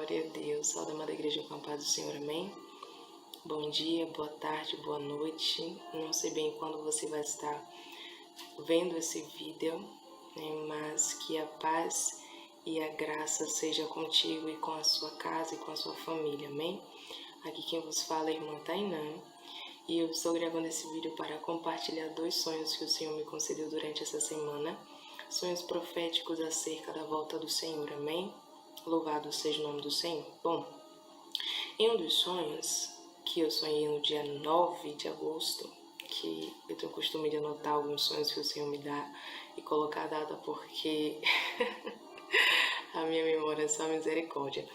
Glória a Deus. Salve, amada igreja, com a paz do Senhor, amém? Bom dia, boa tarde, boa noite. Não sei bem quando você vai estar vendo esse vídeo, né? Mas que a paz e a graça seja contigo e com a sua casa e com a sua família, amém? Aqui quem vos fala é a irmã Tainã. E eu estou gravando esse vídeo para compartilhar 2 sonhos que o Senhor me concedeu durante essa semana. Sonhos proféticos acerca da volta do Senhor, amém? Louvado seja o nome do Senhor. Bom, em um dos sonhos que eu sonhei no dia 9 de agosto, que eu tenho o costume de anotar alguns sonhos que o Senhor me dá e colocar a data porque a minha memória é só misericórdia.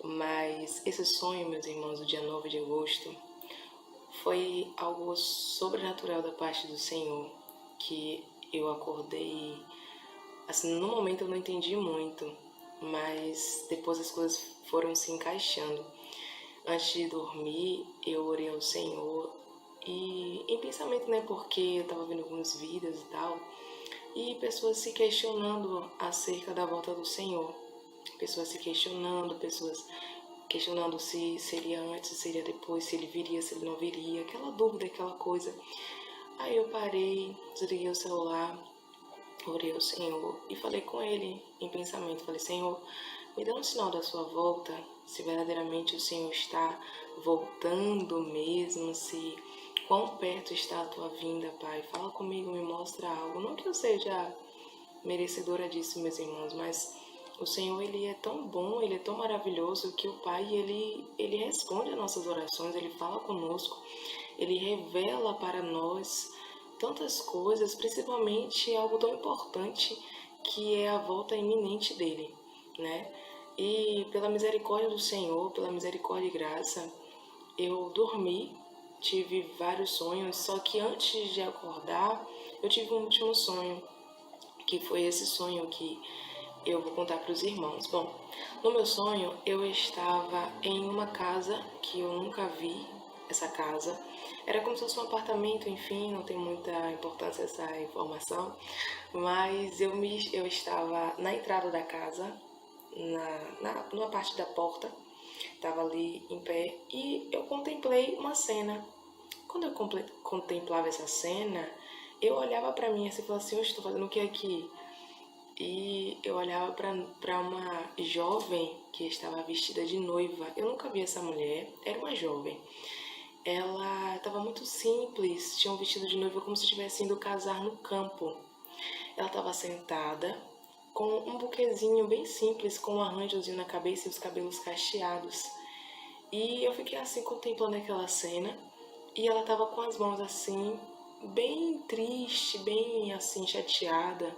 Mas esse sonho, meus irmãos, do dia 9 de agosto, foi algo sobrenatural da parte do Senhor, que eu acordei, assim, no momento eu não entendi muito, mas depois as coisas foram se encaixando. Antes de dormir, eu orei ao Senhor e em pensamento, né, porque eu estava vendo alguns vídeos e tal, e pessoas se questionando acerca da volta do Senhor. Pessoas se questionando, pessoas questionando se seria antes, se seria depois, se ele viria, se ele não viria, aquela dúvida, aquela coisa. Aí eu parei, desliguei o celular, orei ao Senhor e falei com ele em pensamento. Falei: Senhor, me dá um sinal da sua volta, se verdadeiramente o Senhor está voltando mesmo, se quão perto está a tua vinda, Pai. Fala comigo, me mostra algo. Não que eu seja merecedora disso, meus irmãos, mas o Senhor, Ele é tão bom, Ele é tão maravilhoso que o Pai, Ele responde às nossas orações, Ele fala conosco, Ele revela para nós tantas coisas, principalmente algo tão importante que é a volta iminente dEle, né? E pela misericórdia do Senhor, pela misericórdia e graça, eu dormi, tive vários sonhos, só que antes de acordar, eu tive um último sonho, que foi esse sonho que eu vou contar para os irmãos. Bom, no meu sonho eu estava em uma casa que eu nunca vi, essa casa. Era como se fosse um apartamento, enfim, não tem muita importância essa informação, mas eu estava na entrada da casa, numa parte da porta, estava ali em pé e eu contemplei uma cena. Quando eu contemplava essa cena, eu olhava para mim assim e falava assim: eu estou fazendo o que aqui? E eu olhava para uma jovem que estava vestida de noiva. Eu nunca vi essa mulher, era uma jovem. Ela estava muito simples, tinha um vestido de noiva como se estivesse indo casar no campo. Ela estava sentada com um buquezinho bem simples, com um arranjozinho na cabeça e os cabelos cacheados. E eu fiquei assim contemplando aquela cena e ela estava com as mãos assim, bem triste, bem assim chateada.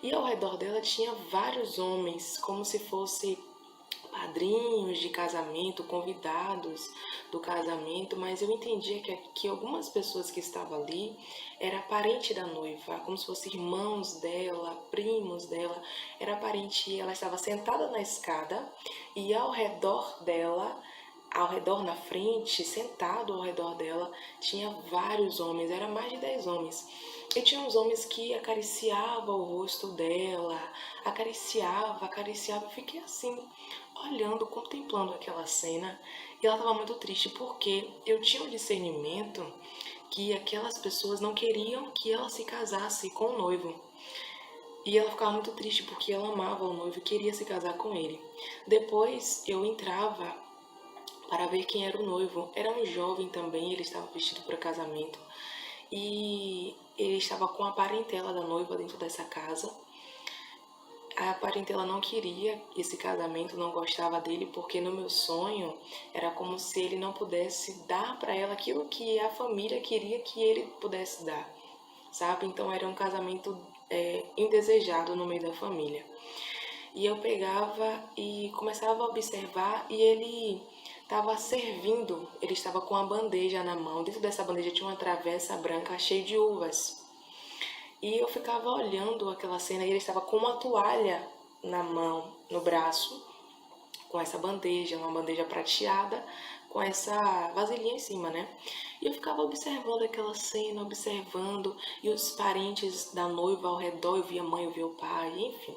E ao redor dela tinha vários homens, como se fossem padrinhos de casamento, convidados do casamento, mas eu entendia que algumas pessoas que estavam ali era parente da noiva, como se fossem irmãos dela, primos dela, era parente. E ela estava sentada na escada e ao redor dela, ao redor na frente, sentado ao redor dela, tinha vários homens, era mais de 10 homens. E tinha uns homens que acariciavam o rosto dela, acariciava. Eu fiquei assim, olhando, contemplando aquela cena. E ela estava muito triste porque eu tinha o discernimento que aquelas pessoas não queriam que ela se casasse com o noivo. E ela ficava muito triste porque ela amava o noivo e queria se casar com ele. Depois eu entrava para ver quem era o noivo. Era um jovem também, ele estava vestido para casamento. E ele estava com a parentela da noiva dentro dessa casa. A parentela não queria esse casamento, não gostava dele, porque no meu sonho era como se ele não pudesse dar para ela aquilo que a família queria que ele pudesse dar, sabe? Então era um casamento indesejado no meio da família. E eu pegava e começava a observar e ele estava servindo, ele estava com a bandeja na mão. Dentro dessa bandeja tinha uma travessa branca cheia de uvas. E eu ficava olhando aquela cena e ele estava com uma toalha na mão, no braço, com essa bandeja, uma bandeja prateada, com essa vasilhinha em cima, né? E eu ficava observando aquela cena, observando, e os parentes da noiva ao redor, eu via a mãe, eu via o pai, enfim.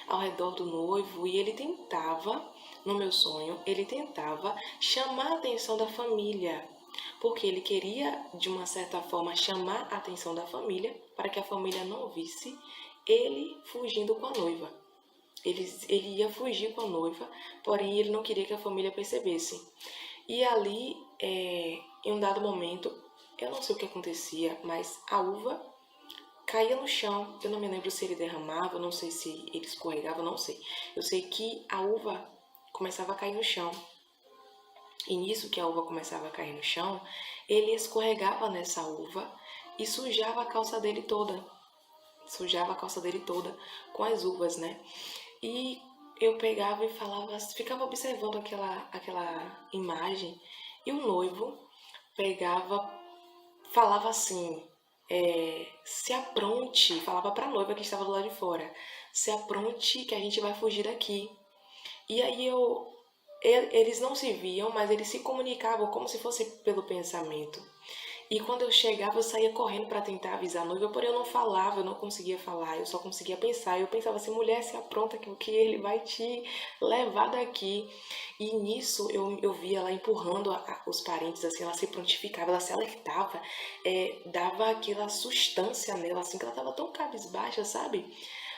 ao redor do noivo e ele tentava, no meu sonho, ele tentava chamar a atenção da família, porque ele queria, de uma certa forma, chamar a atenção da família para que a família não visse ele fugindo com a noiva. Ele ia fugir com a noiva, porém ele não queria que a família percebesse. E ali, em um dado momento, eu não sei o que acontecia, mas a uva caía no chão. Eu não me lembro se ele derramava, não sei se ele escorregava, não sei. Eu sei que a uva começava a cair no chão. E nisso que a uva começava a cair no chão, ele escorregava nessa uva e sujava a calça dele toda. Sujava a calça dele toda com as uvas, né? E eu pegava e falava, ficava observando aquela imagem. E o noivo pegava, falava assim, se apronte, falava para a noiva que estava do lado de fora, se apronte que a gente vai fugir daqui. E aí eles não se viam, mas eles se comunicavam como se fosse pelo pensamento. E quando eu chegava, eu saía correndo para tentar avisar a noiva, porém eu não falava, eu não conseguia falar, eu só conseguia pensar. Eu pensava assim, mulher, se apronta que ele vai te levar daqui. E nisso eu via ela empurrando os parentes, assim, ela se prontificava, ela se alertava, dava aquela sustância nela, assim, que ela estava tão cabisbaixa, sabe?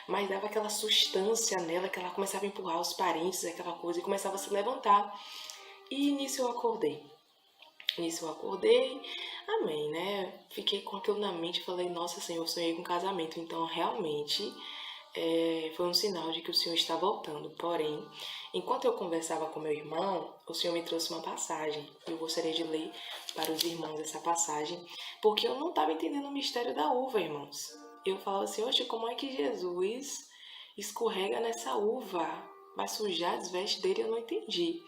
Mas dava aquela sustância nela, que ela começava a empurrar os parentes, aquela coisa, e começava a se levantar. E nisso eu acordei. Amém, né? Fiquei com aquilo na mente e falei, nossa Senhor, eu sonhei com casamento. Então, realmente, foi um sinal de que o Senhor está voltando. Porém, enquanto eu conversava com meu irmão, o Senhor me trouxe uma passagem. Eu gostaria de ler para os irmãos essa passagem, porque eu não estava entendendo o mistério da uva, irmãos. Eu falava assim, oxe, como é que Jesus escorrega nessa uva? Vai sujar as vestes dele? Eu não entendi.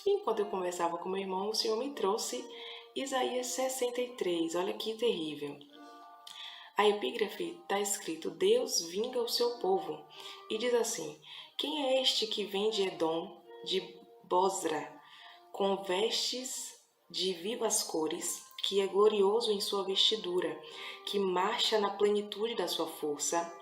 Enquanto eu conversava com meu irmão, o Senhor me trouxe Isaías 63. Olha que terrível. A epígrafe está escrito, Deus vinga o seu povo. E diz assim, quem é este que vem de Edom, de Bosra, com vestes de vivas cores, que é glorioso em sua vestidura, que marcha na plenitude da sua força?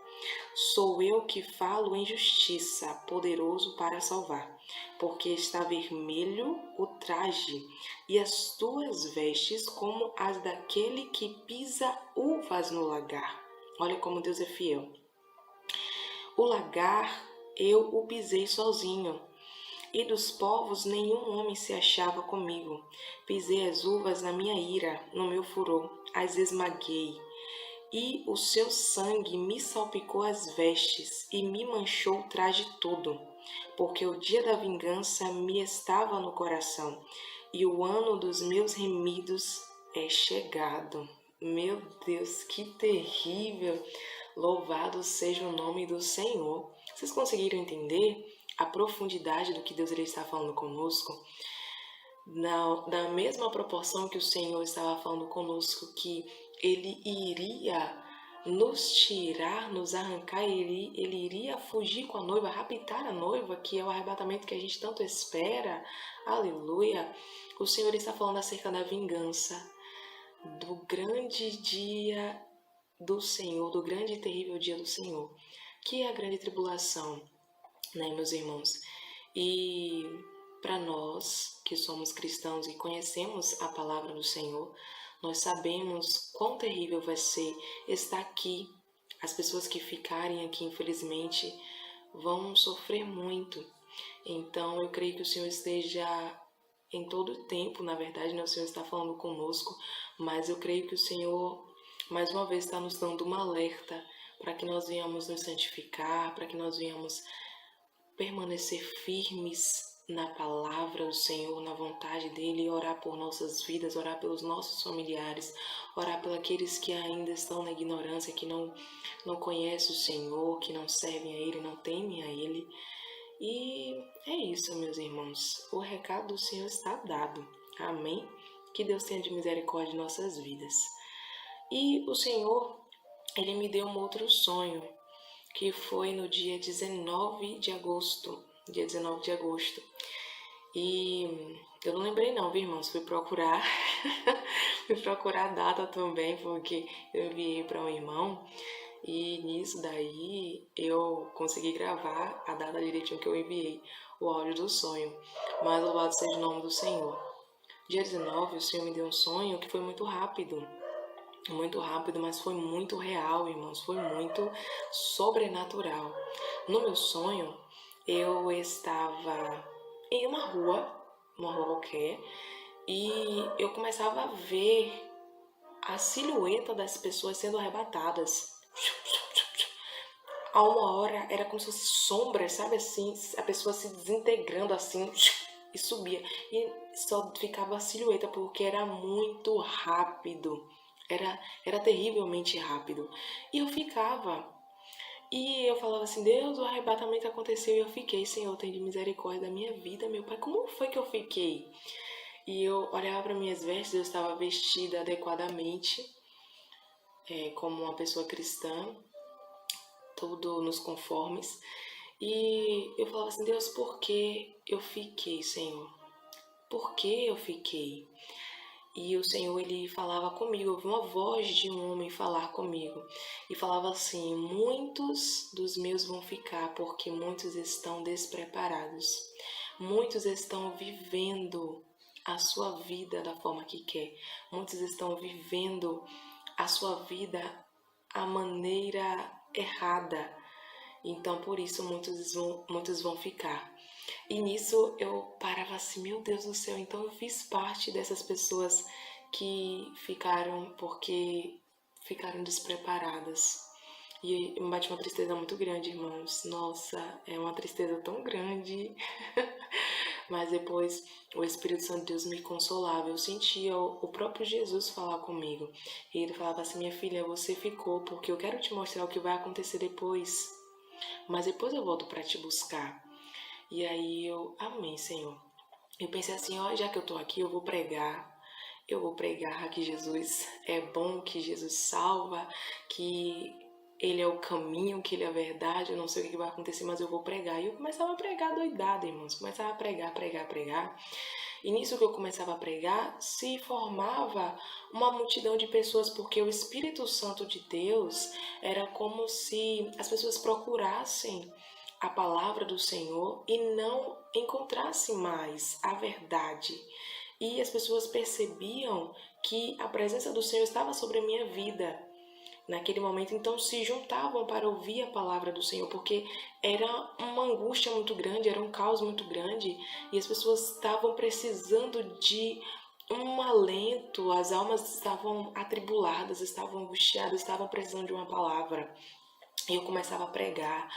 Sou eu que falo em justiça, poderoso para salvar, porque está vermelho o traje e as tuas vestes como as daquele que pisa uvas no lagar. Olha como Deus é fiel. O lagar eu o pisei sozinho, e dos povos nenhum homem se achava comigo. Pisei as uvas na minha ira, no meu furor, as esmaguei. E o seu sangue me salpicou as vestes e me manchou o traje todo, porque o dia da vingança me estava no coração, e o ano dos meus remidos é chegado. Meu Deus, que terrível! Louvado seja o nome do Senhor. Vocês conseguiram entender a profundidade do que Deus ele está falando conosco? Da mesma proporção que o Senhor estava falando conosco, que Ele iria nos tirar, nos arrancar, Ele iria fugir com a noiva, raptar a noiva, que é o arrebatamento que a gente tanto espera, aleluia. O Senhor está falando acerca da vingança, do grande dia do Senhor, do grande e terrível dia do Senhor, que é a grande tribulação, né, meus irmãos? E para nós que somos cristãos e conhecemos a palavra do Senhor, nós sabemos quão terrível vai ser estar aqui. As pessoas que ficarem aqui, infelizmente, vão sofrer muito. Então, eu creio que o Senhor esteja em todo o tempo, na verdade, né, o Senhor está falando conosco, mas eu creio que o Senhor, mais uma vez, está nos dando uma alerta para que nós venhamos nos santificar, para que nós venhamos permanecer firmes na palavra do Senhor, na vontade dEle, e orar por nossas vidas, orar pelos nossos familiares, orar pelos aqueles que ainda estão na ignorância, que não conhecem o Senhor, que não servem a Ele, não temem a Ele. E é isso, meus irmãos. O recado do Senhor está dado. Amém? Que Deus tenha de misericórdia em nossas vidas. E o Senhor, Ele me deu um outro sonho, que foi no dia 19 de agosto. Dia 19 de agosto. E eu não lembrei não, viu, irmãos? Fui procurar. Fui procurar a data também, porque eu enviei para um irmão. E nisso daí eu consegui gravar a data direitinho que eu enviei o áudio do sonho. Mas louvado seja o nome do Senhor. Dia 19, o Senhor me deu um sonho que foi muito rápido, mas foi muito real, irmãos, foi muito sobrenatural. No meu sonho, eu estava em uma rua qualquer, e eu começava a ver a silhueta das pessoas sendo arrebatadas. A uma hora era como se fosse sombras, sabe assim, a pessoa se desintegrando assim e subia. E só ficava a silhueta porque era muito rápido. Era terrivelmente rápido. E eu ficava. E eu falava assim, Deus, o arrebatamento aconteceu e eu fiquei, Senhor, tem de misericórdia da minha vida, meu Pai. Como foi que eu fiquei? E eu olhava para minhas vestes, eu estava vestida adequadamente, como uma pessoa cristã, tudo nos conformes. E eu falava assim, Deus, por que eu fiquei, Senhor? Por que eu fiquei? E o Senhor, ele falava comigo, eu ouvi uma voz de um homem falar comigo. E falava assim, muitos dos meus vão ficar, porque muitos estão despreparados. Muitos estão vivendo a sua vida da forma que quer. Muitos estão vivendo a sua vida a maneira errada. Então, por isso, muitos vão ficar. E nisso eu parava assim, meu Deus do céu, então eu fiz parte dessas pessoas que ficaram porque ficaram despreparadas. E me bate uma tristeza muito grande, irmãos. Nossa, é uma tristeza tão grande. Mas depois o Espírito Santo de Deus me consolava. Eu sentia o próprio Jesus falar comigo. E ele falava assim, minha filha, você ficou porque eu quero te mostrar o que vai acontecer depois. Mas depois eu volto para te buscar. E aí eu, amém, Senhor. Eu pensei assim, ó, já que eu tô aqui, eu vou pregar que Jesus é bom, que Jesus salva, que Ele é o caminho, que Ele é a verdade, eu não sei o que vai acontecer, mas eu vou pregar. E eu começava a pregar doidada, irmãos, começava a pregar. E nisso que eu começava a pregar, se formava uma multidão de pessoas, porque o Espírito Santo de Deus era como se as pessoas procurassem a palavra do Senhor e não encontrassem mais a verdade. E as pessoas percebiam que a presença do Senhor estava sobre a minha vida naquele momento, então se juntavam para ouvir a palavra do Senhor, porque era uma angústia muito grande, era um caos muito grande, e as pessoas estavam precisando de um alento, as almas estavam atribuladas, estavam angustiadas, estavam precisando de uma palavra. E eu começava a pregar,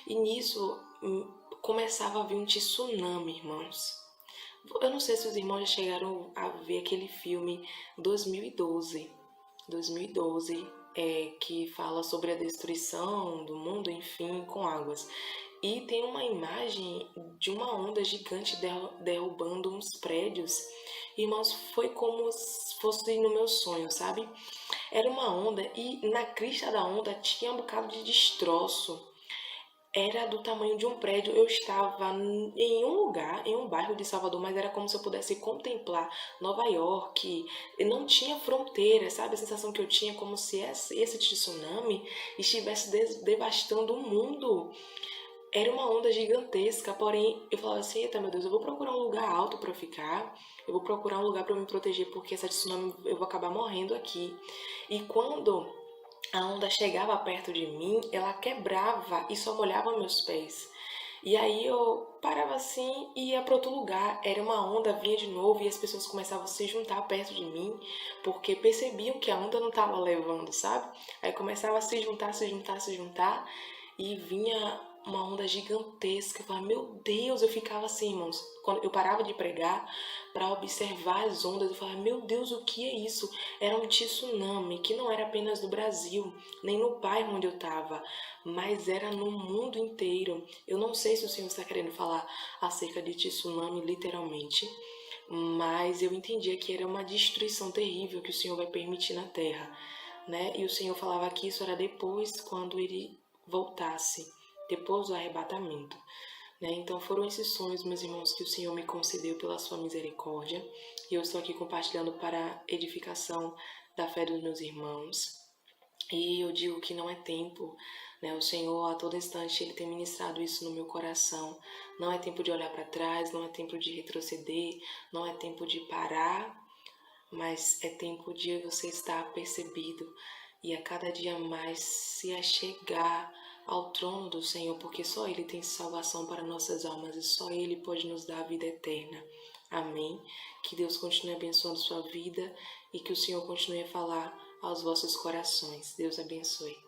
e nisso começava a vir um tsunami, irmãos. Eu não sei se os irmãos já chegaram a ver aquele filme 2012. 2012, que fala sobre a destruição do mundo, enfim, com águas. E tem uma imagem de uma onda gigante derrubando uns prédios. Irmãos, foi como se fosse no meu sonho, sabe? Era uma onda e na crista da onda tinha um bocado de destroço. Era do tamanho de um prédio. Eu estava em um lugar, em um bairro de Salvador, mas era como se eu pudesse contemplar Nova York. Não tinha fronteira, sabe? A sensação que eu tinha como se esse tsunami estivesse devastando o mundo. Era uma onda gigantesca, porém eu falava assim, eita meu Deus, eu vou procurar um lugar alto para ficar, eu vou procurar um lugar para me proteger, porque essa tsunami eu vou acabar morrendo aqui. E quando a onda chegava perto de mim, ela quebrava e só molhava meus pés. E aí eu parava assim e ia para outro lugar. Era uma onda, vinha de novo e as pessoas começavam a se juntar perto de mim, porque percebiam que a onda não estava levando, sabe? Aí começava a se juntar e vinha uma onda gigantesca. Eu falava, meu Deus, eu ficava assim, irmãos. Quando eu parava de pregar para observar as ondas, eu falava, meu Deus, o que é isso? Era um tsunami que não era apenas do Brasil, nem no bairro onde eu estava, mas era no mundo inteiro. Eu não sei se o Senhor está querendo falar acerca de tsunami literalmente, mas eu entendia que era uma destruição terrível que o Senhor vai permitir na terra, né? E o Senhor falava que isso era depois, quando ele voltasse, depois do arrebatamento, né? Então foram esses sonhos, meus irmãos, que o Senhor me concedeu pela sua misericórdia, e eu estou aqui compartilhando para a edificação da fé dos meus irmãos. E eu digo que não é tempo, né? O Senhor a todo instante Ele tem ministrado isso no meu coração. Não é tempo de olhar para trás, não é tempo de retroceder, não é tempo de parar, mas é tempo de você estar apercebido e a cada dia mais se achegar ao trono do Senhor, porque só Ele tem salvação para nossas almas e só Ele pode nos dar a vida eterna. Amém? Que Deus continue abençoando sua vida e que o Senhor continue a falar aos vossos corações. Deus abençoe.